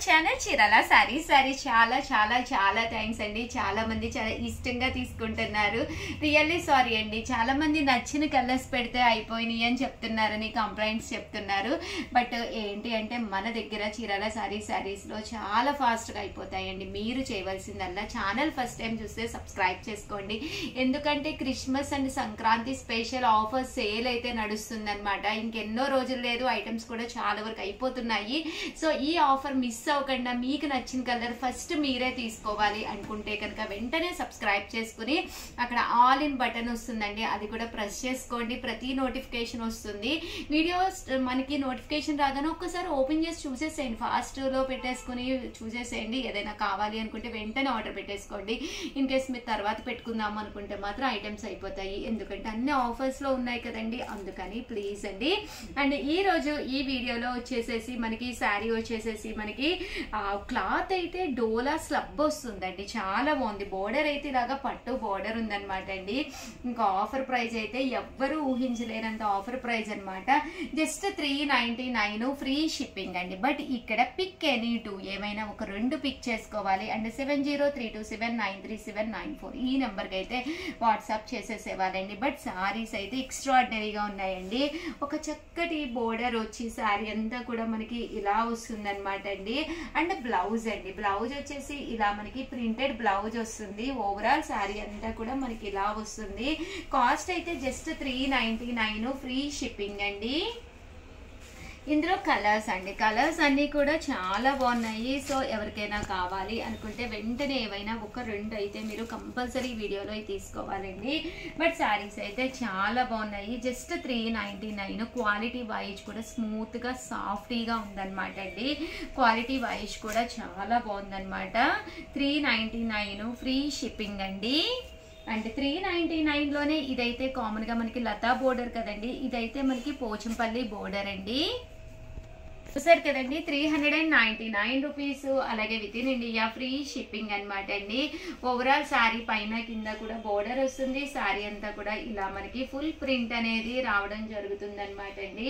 Channel Chirala sorry చాలా చాలా చాలా థ్యాంక్స్ అండి. చాలా మంది చాలా ఇష్టంగా తీసుకుంటున్నారు. రియల్లీ సారీ అండి. చాలా మంది నచ్చిన కలర్స్ పెడితే అయిపోయినాయి అని చెప్తున్నారని కంప్లైంట్స్ చెప్తున్నారు. బట్ ఏంటి అంటే మన దగ్గర చీరాల సారీస్ లో చాలా ఫాస్ట్ గా అయిపోతాయండి. మీరు చేయవలసిందల్లా ఛానల్ ఫస్ట్ టైం చూస్తే సబ్స్క్రైబ్ చేసుకోండి. ఎందుకంటే Christmas and Sankranti special offer sale అయితే నడుస్తుంది అనమాట. ఇంకెన్నో రోజులు లేదు, ఐటమ్స్ కూడా చాలా వరకు అయిపోతున్నాయి. సో ఈ ఆఫర్ మిస్ అవ్వకుండా మీకు నచ్చిన కలర్ ఫస్ట్ మీరే తీసుకోవాలి అనుకుంటే కనుక వెంటనే సబ్స్క్రైబ్ చేసుకుని అక్కడ ఆల్ ఇన్ బటన్ వస్తుందండి, అది కూడా ప్రెస్ చేసుకోండి. ప్రతి నోటిఫికేషన్ వస్తుంది. వీడియోస్ మనకి నోటిఫికేషన్ రాగానే ఒక్కసారి ఓపెన్ చేసి చూసేసేయండి. ఫాస్ట్ లో పెట్టేసుకుని చూసేసేయండి. ఏదైనా కావాలి అనుకుంటే వెంటనే ఆర్డర్ పెట్టేసుకోండి. ఇన్ కేస్ మీరు తర్వాత పెట్టుకుందాం అనుకుంటే మాత్రం ఐటమ్స్ అయిపోతాయి. ఎందుకంటే అన్ని ఆఫర్స్ లో ఉన్నాయి కదండి, అందుకని ప్లీజ్ అండి. అండ్ ఈ రోజు ఈ వీడియోలో వచ్చేసేసి మనకి శారీ వచ్చేసేసి మనకి క్లాత్ అయితే డోలా స్లబ్ వస్తుందండి. చాలా బాగుంది. బోర్డర్ అయితే ఇలాగా పట్టు బోర్డర్ ఉందన్నమాట అండి. ఇంకా ఆఫర్ ప్రైస్ అయితే ఎవ్వరూ ఊహించలేనంత ఆఫర్ ప్రైస్ అనమాట. జస్ట్ 399 ఫ్రీ షిప్పింగ్ అండి. బట్ ఇక్కడ పిక్ ఎనీ టూ, ఏమైనా ఒక రెండు పిక్ చేసుకోవాలి. అండ్ 7032799374 ఈ నెంబర్కి అయితే వాట్సాప్ చేసేసేవాళ్ళండి. బట్ శారీస్ అయితే ఎక్స్ట్రాడినరీగా ఉన్నాయండి. ఒక చక్కటి బోర్డర్ వచ్చి శారీ అంతా కూడా మనకి ఇలా వస్తుంది అనమాట అండి. అండ్ బ్లౌజ్ అండి, బ్లౌజ్ వచ్చేసి ఇలా మనకి ప్రింటెడ్ బ్లౌజ్ వస్తుంది. ఓవరాల్ శారీ అంతా కూడా మనకి ఇలా వస్తుంది. కాస్ట్ అయితే జస్ట్ 399 ఫ్రీ షిప్పింగ్ అండి. ఇందులో కలర్స్ అండి, కలర్స్ అన్నీ కూడా చాలా బాగున్నాయి. సో ఎవరికైనా కావాలి అనుకుంటే వెంటనే ఏవైనా ఒక రెండు అయితే మీరు కంపల్సరీ వీడియోలో తీసుకోవాలండి. బట్ శారీస్ అయితే చాలా బాగున్నాయి. జస్ట్ 399. క్వాలిటీ వైజ్ కూడా స్మూత్గా సాఫ్టీగా ఉందన్నమాట అండి. క్వాలిటీ వైజ్ కూడా చాలా బాగుందన్నమాట. 399 ఫ్రీ షిప్పింగ్ అండి. అండ్ 399లోనే ఇదైతే కామన్ గా మనకి లతా బోర్డర్ కదండి, ఇదైతే మనకి పోచంపల్లి బోర్డర్ అండి. చూసారు కదండి, 399 రూపీస్. అలాగే with in India free shipping అనమాట అండి. ఓవరాల్ శారీ పైన కింద కూడా బోర్డర్ వస్తుంది. శారీ అంతా కూడా ఇలా మనకి ఫుల్ ప్రింట్ అనేది రావడం జరుగుతుంది అనమాట అండి.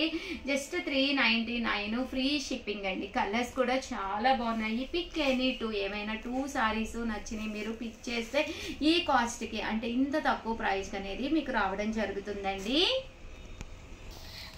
జస్ట్ 399 ఫ్రీ షిప్పింగ్ అండి. కలర్స్ కూడా చాలా బాగున్నాయి. పిక్ ఎనీ టూ, ఏమైనా 2 సారీస్ నచ్చినాయి మీరు పిక్ చేస్తే ఈ కాస్ట్ కి అంటే ఇంత తక్కువ ప్రైస్ అనేది మీకు రావడం జరుగుతుందండి.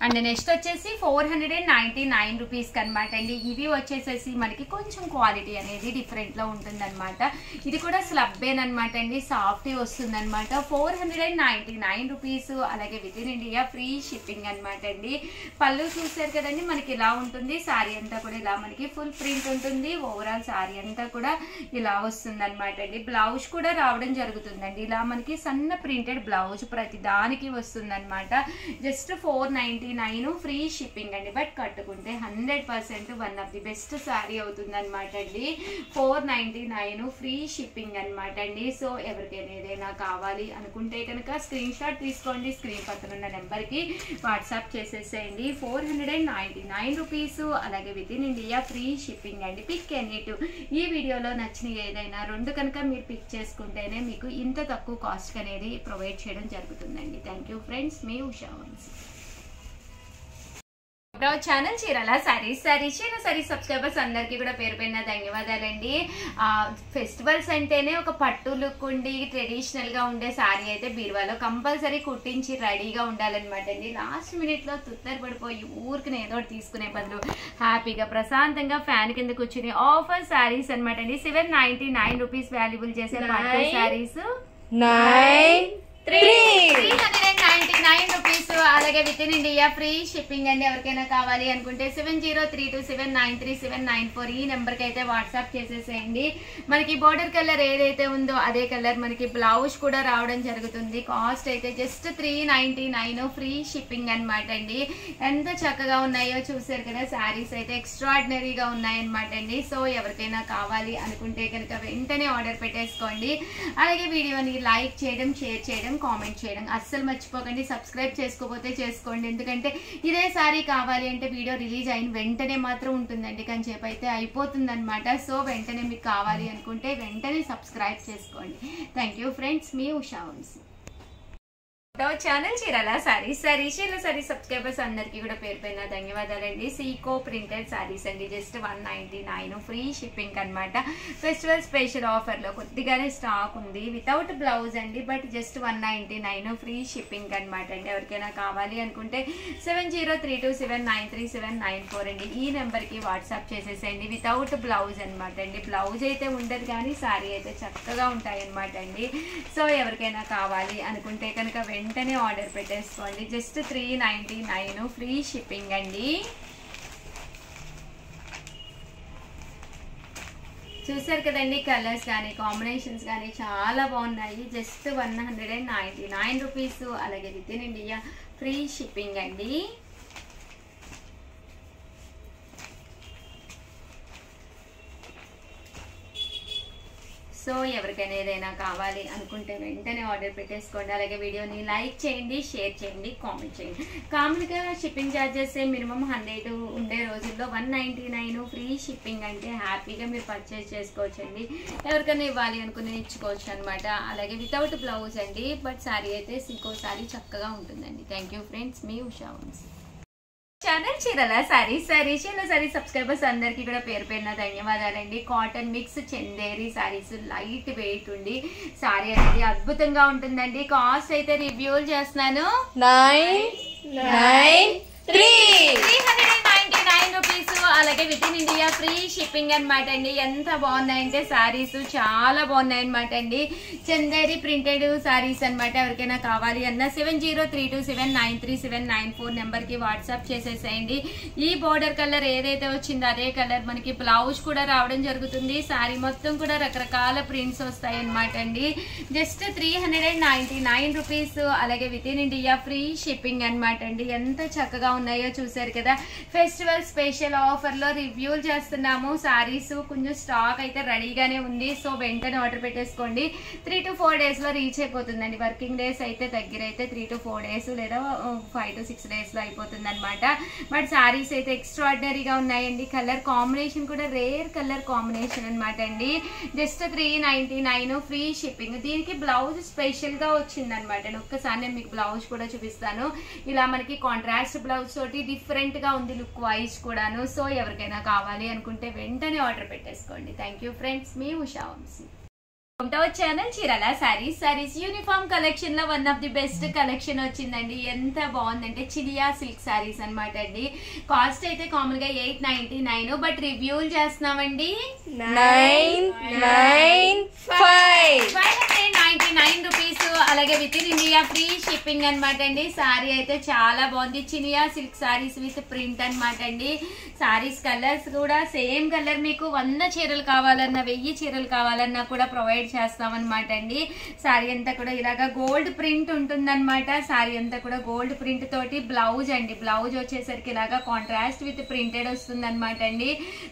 అండ్ నెక్స్ట్ వచ్చేసి 499 రూపీస్కి అనమాట అండి. ఇవి వచ్చేసేసి మనకి కొంచెం క్వాలిటీ అనేది డిఫరెంట్లో ఉంటుందన్నమాట. ఇది కూడా స్లబ్బేనమాట అండి, సాఫ్టీ వస్తుంది అనమాట. 499 రూపీస్. అలాగే with in India free shipping అనమాట అండి. పళ్ళు చూసారు కదండి, మనకి ఇలా ఉంటుంది. శారీ అంతా కూడా ఇలా మనకి ఫుల్ ప్రింట్ ఉంటుంది. ఓవరాల్ శారీ అంతా కూడా ఇలా వస్తుంది అనమాట అండి. బ్లౌజ్ కూడా రావడం జరుగుతుందండి. ఇలా మనకి సన్న ప్రింటెడ్ బ్లౌజ్ ప్రతి దానికి వస్తుంది అనమాట. జస్ట్ 499 ఫ్రీ షిప్పింగ్ అండి. బట్ కట్టుకుంటే 100% one of the best sari అవుతుంది అనమాట అండి. 499 ఫ్రీ షిప్పింగ్ అనమాట అండి. సో ఎవరికైనా ఏదైనా కావాలి అనుకుంటే కనుక స్క్రీన్ షాట్ తీసుకోండి. స్క్రీన్ పక్కన ఉన్న నెంబర్కి వాట్సాప్ చేసేసేయండి. 499 రూపీస్. అలాగే with in India free shipping అండి. Pick any two. ఈ వీడియోలో నచ్చిన ఏదైనా రెండు కనుక మీరు పిక్ చేసుకుంటేనే మీకు ఇంత తక్కువ కాస్ట్ అనేది ప్రొవైడ్ చేయడం జరుగుతుందండి. థ్యాంక్ యూ ఫ్రెండ్స్, మీ ఉషా వంశీ. ఛానల్ చీరాల సారీ సబ్స్క్రైబర్స్ అందరికీ కూడా పేరు పైన ధన్యవాదాలండి. ఫెస్టివల్స్ అంటేనే ఒక పట్టు లుక్ ఉండి ట్రెడిషనల్ గా ఉండే శారీ అయితే బీరువాలో కంపల్సరీ కుట్టించి రెడీగా ఉండాలన్నమాట అండి. లాస్ట్ మినిట్ లో తుత్తర పడిపోయి ఊరికి ఏదో తీసుకునే బదులు హ్యాపీగా ప్రశాంతంగా ఫ్యాన్ కింద కూర్చుని ఆఫర్ శారీస్ అనమాట అండి. 799 రూపీస్ వాల్యుబుల్ చేసే పట్టు శారీస్ 399 రూపీస్. అలాగే with in India free shipping అండి. ఎవరికైనా కావాలి అనుకుంటే 7032799374 ఈ నెంబర్కి అయితే వాట్సాప్ చేసేసేయండి. మనకి బోర్డర్ కలర్ ఏదైతే ఉందో అదే కలర్ మనకి బ్లౌజ్ కూడా రావడం జరుగుతుంది. కాస్ట్ అయితే జస్ట్ 399 ఫ్రీ షిప్పింగ్ అనమాట అండి. ఎంత చక్కగా ఉన్నాయో చూసారు కదా, శారీస్ అయితే ఎక్స్ట్రాడినరీగా ఉన్నాయన్నమాట అండి. సో ఎవరికైనా కావాలి అనుకుంటే కనుక వెంటనే ఆర్డర్ పెట్టేసుకోండి. అలాగే వీడియోని లైక్ చేయడం, షేర్ చేయడం, కామెంట్ చేయడం అస్సలు మర్చిపోకండి. సబ్స్క్రైబ్ చేసుకోకపోతే చేసుకోండి. ఎందుకంటే ఇదే సారీ కావాలి అంటే వీడియో రిలీజ్ అయిన వెంటనే మాత్రం ఉంటుందండి, కానీ సేపు అయితే అయిపోతుంది అనమాట. సో వెంటనే మీకు కావాలి అనుకుంటే వెంటనే సబ్స్క్రైబ్ చేసుకోండి. థ్యాంక్ యూ ఫ్రెండ్స్, మీ ఉషా వంశీ. ఛానల్ చీరాల సారీస్ సబ్స్క్రైబర్స్ అందరికీ కూడా పేరు పైన ధన్యవాదాలండి. సీకో ప్రింటెడ్ సారీస్ అండి, జస్ట్ 199 ఫ్రీ షిప్పింగ్ అనమాట. ఫెస్టివల్ స్పెషల్ ఆఫర్ లో కొద్దిగానే స్టాక్ ఉంది, వితౌట్ బ్లౌజ్ అండి, బట్ జస్ట్ 199 ఫ్రీ షిప్పింగ్ అనమాట అండి. ఎవరికైనా కావాలి అనుకుంటే 7032793794 అండి, ఈ నెంబర్ కి వాట్సాప్ చేసేసేయండి. వితౌట్ బ్లౌజ్ అనమాట అండి, బ్లౌజ్ అయితే ఉండదు కానీ సారీ అయితే చక్కగా ఉంటాయి అనమాట అండి. సో ఎవరికైనా కావాలి అనుకుంటే కనుక వెంటనే ఆర్డర్ పెట్టేసుకోండి. జస్ట్ 399 ఫ్రీ షిప్పింగ్ అండి. చూసారు కదండి, కలర్స్ కానీ కాంబినేషన్స్ కానీ చాలా బాగున్నాయి. జస్ట్ 199 రూపీస్, అలాగే with in India free shipping అండి. సో ఎవరికైనా ఏదైనా కావాలి అనుకుంటే వెంటనే ఆర్డర్ పెట్టేసుకోండి. అలాగే వీడియోని లైక్ చేయండి, షేర్ చేయండి, కామెంట్ చేయండి. కామన్గా షిప్పింగ్ ఛార్జెస్ మినిమం 100 ఉండే రోజుల్లో 199 ఫ్రీ షిప్పింగ్ అంటే హ్యాపీగా మీరు పర్చేస్ చేసుకోవచ్చండి. ఎవరికైనా ఇవ్వాలి అనుకుని ఇచ్చుకోవచ్చు అనమాట. అలాగే వితౌట్ బ్లౌజ్ అండి, బట్ శారీ అయితే సీకో శారీ చక్కగా ఉంటుందండి. థ్యాంక్ యూ ఫ్రెండ్స్, మీ ఉషా వంశీ. ఛానల్ చీరాల సారీస్ సబ్స్క్రైబర్స్ అందరికీ కూడా పేరు పేరున ధన్యవాదాలండి. Cotton mix Chanderi saris, light weight ఉండి సారీ అనేది అద్భుతంగా ఉంటుందండి. కాస్ట్ అయితే రివ్యూలు చేస్తున్నాను, 399 రూపీస్, అలాగే with in India free shipping అనమాట అండి. ఎంత బాగున్నాయంటే సారీస్ చాలా బాగున్నాయి అనమాట అండి. చందేరి ప్రింటెడ్ సారీస్ అనమాట. ఎవరికైనా కావాలి అన్న 7032793794 నెంబర్ కి వాట్సాప్ చేసేసేయండి. ఈ బోర్డర్ కలర్ ఏదైతే వచ్చిందో అదే కలర్ మనకి బ్లౌజ్ కూడా రావడం జరుగుతుంది. సారీ మొత్తం కూడా రకరకాల ప్రింట్స్ వస్తాయి అనమాట అండి. జస్ట్ 399 రూపీస్, అలాగే with in India free shipping అనమాట అండి. ఎంత చక్కగా ఉన్నాయో చూసారు కదా. ఫెస్టివల్ స్పెషల్ ఆఫర్ లో రివ్యూలు చేస్తున్నాము. సారీస్ కొంచెం స్టాక్ అయితే రెడీగానే ఉంది, సో వెంటనే ఆర్డర్ పెట్టేసుకోండి. 3 to 4 days లో రీచ్ అయిపోతుందండి. వర్కింగ్ డేస్ అయితే దగ్గర అయితే 3 to 4 days లేదా 5 to 6 days లో అయిపోతుంది అనమాట. బట్ సారీస్ అయితే ఎక్స్ట్రాడినరీగా ఉన్నాయండి. కలర్ కాంబినేషన్ కూడా రేర్ కలర్ కాంబినేషన్ అనమాట అండి. Just 399 free shipping. దీనికి బ్లౌజ్ స్పెషల్ గా వచ్చింది అనమాట. ఒక్కసారి నేను మీకు బ్లౌజ్ కూడా చూపిస్తాను. ఇలా మనకి కాంట్రాస్ట్ బ్లౌజ్ తోటి డిఫరెంట్ గా ఉంది లుక్ వైజ్ కూడాను. సో ఎవరికైనా కావాలి అనుకుంటే వెంటనే ఆర్డర్ పెట్టేసుకోండి. థ్యాంక్ యూ ఫ్రెండ్స్, మీ Usha Vamsi. Channel Chirala sarees uniform collection లో one of the best collection వచ్చిందండి. ఎంత బాగుందంటే చిలియా సిల్క్ సారీస్ అనమాట అండి. కాస్ట్ అయితే కామన్ గా 899, బట్ రివ్యూలు చేస్తున్నామండి 599 రూపీస్, అలాగే with in India free shipping అనమాట అండి. సారీ అయితే చాలా బాగుంది. Chiniya silk saris with print అనమాట అండి. సారీస్ కలర్స్ కూడా సేమ్ కలర్, మీకు 100 చీరలు కావాలన్నా 1000 చీరలు కావాలన్నా కూడా ప్రొవైడ్ చేస్తామన్నమాట అండి. సారీ అంతా కూడా ఇలాగా గోల్డ్ ప్రింట్ ఉంటుందన్నమాట. సారీ అంతా కూడా గోల్డ్ ప్రింట్ తోటి బ్లౌజ్ అండి. బ్లౌజ్ వచ్చేసరికి ఇలాగా కాంట్రాస్ట్ విత్ ప్రింటెడ్ వస్తుంది అనమాట అండి.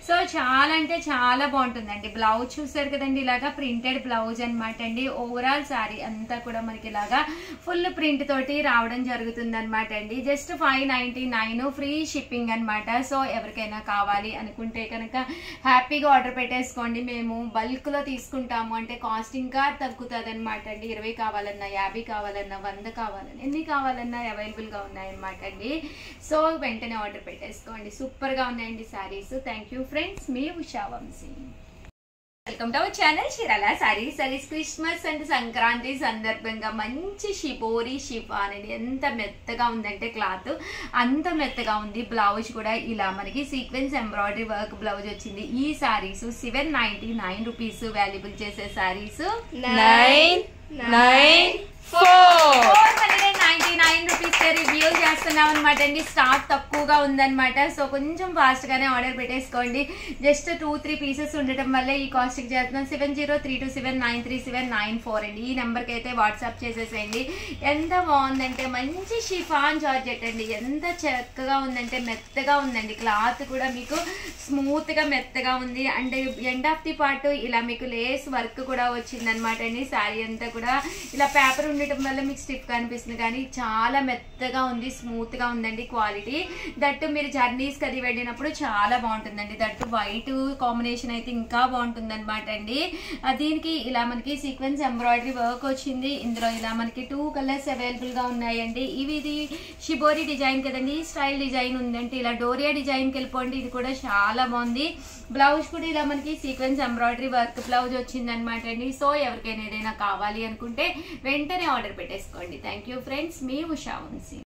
సో చాలా అంటే చాలా బాగుంటుందండి. బ్లౌజ్ చూసారు కదండి, ఇలాగా ప్రింటెడ్ బ్లౌజ్ అనమాట అండి. ఓవరాల్ సారీ అంతా కూడా మనకి ఇలాగా ఫుల్ ప్రింట్ తోటి రావడం జరుగుతుంది అనమాట అండి. జస్ట్ 599 ఫ్రీ షిప్పింగ్ అనమాట. సో ఎవరికైనా కావాలి అనుకుంటే కనుక హ్యాపీగా ఆర్డర్ పెట్టేసుకోండి. మేము బల్క్ లో తీసుకుంటాము అంటే కాస్ట్ ఇంకా తగ్గుతుంది అనమాట అండి. 20 కావాలన్నా 50 కావాలన్నా 100 కావాలన్నా ఎన్ని కావాలన్నా అవైలబుల్ గా ఉన్నాయన్నమాట అండి. సో వెంటనే ఆర్డర్ పెట్టేసుకోండి. సూపర్ గా ఉన్నాయండి సారీస్. థ్యాంక్ యూ ఫ్రెండ్స్, మీ Usha Vamsi. Welcome to our channel Chirala saris. Christmas and Sankranti సందర్భంగా మంచి షిబోరి షిఫాన్ అండి. ఎంత మెత్తగా ఉందంటే క్లాత్ అంత మెత్తగా ఉంది. బ్లౌజ్ కూడా ఇలా మనకి సీక్వెన్స్ ఎంబ్రాయిడరీ వర్క్ బ్లౌజ్ వచ్చింది. ఈ సారీస్ 799 రూపీస్ వాల్యుబుల్ చేసే సారీస్ 499 రూపీస్ రివ్యూ చేస్తున్నాం అనమాట అండి. స్టాక్ తక్కువగా ఉందన్నమాట. సో కొంచెం ఫాస్ట్ గానే ఆర్డర్ పెట్టేసుకోండి. జస్ట్ 2-3 పీసెస్ ఉండటం వల్ల ఈ కాస్ట్ కి చేస్తున్నాం. 7032793794 అండి. ఈ నెంబర్ కి అయితే వాట్సాప్ చేసేసేయండి. ఎంత బాగుందంటే మంచి షిఫాన్ జార్జెట్ అండి. ఎంత చక్కగా ఉందంటే మెత్తగా ఉందండి. క్లాత్ కూడా మీకు స్మూత్ గా మెత్తగా ఉంది. And end of the part ఇలా మీకు లేస్ వర్క్ కూడా వచ్చింది అనమాట అండి. శారీ అంతా కూడా ఇలా పేపర్ ఉండటం వల్ల మీకు స్టిఫ్ గా అనిపిస్తుంది, కానీ చాలా మెత్తగా ఉంది, స్మూత్ గా ఉందండి క్వాలిటీ. దట్టు మీరు జర్నీస్ కది వెళ్ళినప్పుడు చాలా బాగుంటుందండి. దట్టు వైట్ కాంబినేషన్ అయితే ఇంకా బాగుంటుంది అనమాట అండి. దీనికి ఇలా మనకి సీక్వెన్స్ ఎంబ్రాయిడరీ వర్క్ వచ్చింది. ఇందులో ఇలా మనకి 2 కలర్స్ అవైలబుల్ గా ఉన్నాయండి. ఇది షిబోరి డిజైన్ కదండి, స్టైల్ డిజైన్ ఉందంటే ఇలా డోరియా డిజైన్ కి వెళ్ళిపోండి. ఇది కూడా చాలా బాగుంది. బ్లౌజ్ కూడా ఇలా మనకి సీక్వెన్స్ ఎంబ్రాయిడరీ వర్క్ బ్లౌజ్ వచ్చింది అనమాట అండి. సో ఎవరికైనా ఏదైనా కావాలి అనుకుంటే వెంటనే ఆర్డర్ పెట్టేసుకోండి. థ్యాంక్ యూ ఫ్రెండ్స్, మీ ఉషా వంశీ.